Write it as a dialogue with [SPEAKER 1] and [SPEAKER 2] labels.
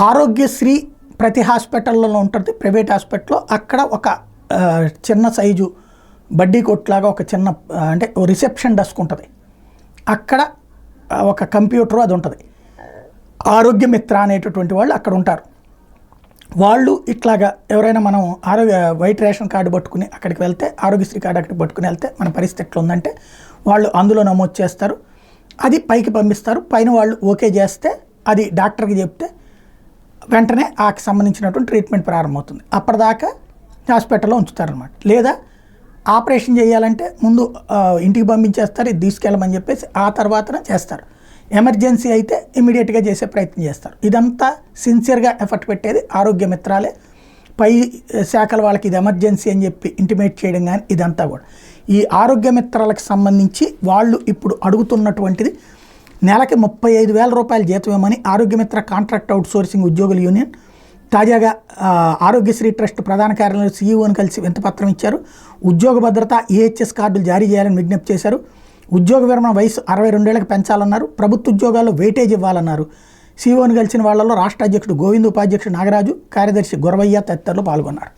[SPEAKER 1] ఆరోగ్యశ్రీ ప్రతి హాస్పిటల్లో ఉంటుంది, ప్రైవేట్ హాస్పిటల్లో అక్కడ ఒక చిన్న సైజు బడ్డీ కొట్లాగా ఒక చిన్న అంటే రిసెప్షన్ డెస్క్ ఉంటుంది. అక్కడ ఒక కంప్యూటర్ అది ఉంటుంది. ఆరోగ్య మిత్ర అనేటటువంటి వాళ్ళు అక్కడ ఉంటారు. వాళ్ళు ఇట్లాగా ఎవరైనా మనం వైట్ రేషన్ కార్డు పట్టుకుని అక్కడికి వెళ్తే, ఆరోగ్యశ్రీ కార్డు అక్కడికి పట్టుకుని వెళ్తే మన పరిస్థితి ఎట్లా ఉందంటే వాళ్ళు అందులో నమోదు చేస్తారు, అది పైకి పంపిస్తారు. పైన వాళ్ళు ఓకే చేస్తే అది డాక్టర్కి చెప్తే వెంటనే ఆకి సంబంధించినటువంటి ట్రీట్మెంట్ ప్రారంభమవుతుంది. అప్పటిదాకా హాస్పిటల్లో ఉంచుతారనమాట. లేదా ఆపరేషన్ చేయాలంటే ముందు ఇంటికి పంపించేస్తారు, ఇది తీసుకెళ్ళమని చెప్పేసి ఆ తర్వాతనే చేస్తారు. ఎమర్జెన్సీ అయితే ఇమీడియట్గా చేసే ప్రయత్నం చేస్తారు. ఇదంతా సిన్సియర్గా ఎఫర్ట్ పెట్టేది ఆరోగ్య మిత్రాలే. పై శాఖల వాళ్ళకి ఇది ఎమర్జెన్సీ అని చెప్పి ఇంటిమేట్ చేయడం కానీ ఇదంతా కూడా ఈ ఆరోగ్య మిత్రాలకు సంబంధించి వాళ్ళు ఇప్పుడు అడుగుతున్నటువంటిది నెలకి 35,000 రూపాయల జీతం ఇవ్వమని ఆరోగ్యమిత్ర కాంట్రాక్ట్ అవుట్సోర్సింగ్ ఉద్యోగుల యూనియన్ తాజాగా ఆరోగ్యశ్రీ ట్రస్ట్ ప్రధాన కార్యాలయంలో సీఈఓని కలిసి వింతపత్రం ఇచ్చారు. ఉద్యోగ భద్రత, ఈహెచ్ఎస్ కార్డులు జారీ చేయాలని విజ్ఞప్తి చేశారు. ఉద్యోగ విరమణ వయసు 62 ఏళ్లకు పెంచాలన్నారు. ప్రభుత్వ ఉద్యోగాల్లో వెయిటేజ్ ఇవ్వాలన్నారు. సీఈఓని కలిసిన వాళ్లలో రాష్ట్ర అధ్యక్షుడు గోవింద్, ఉపాధ్యక్షుడు నాగరాజు, కార్యదర్శి గురవయ్య తదితరులు పాల్గొన్నారు.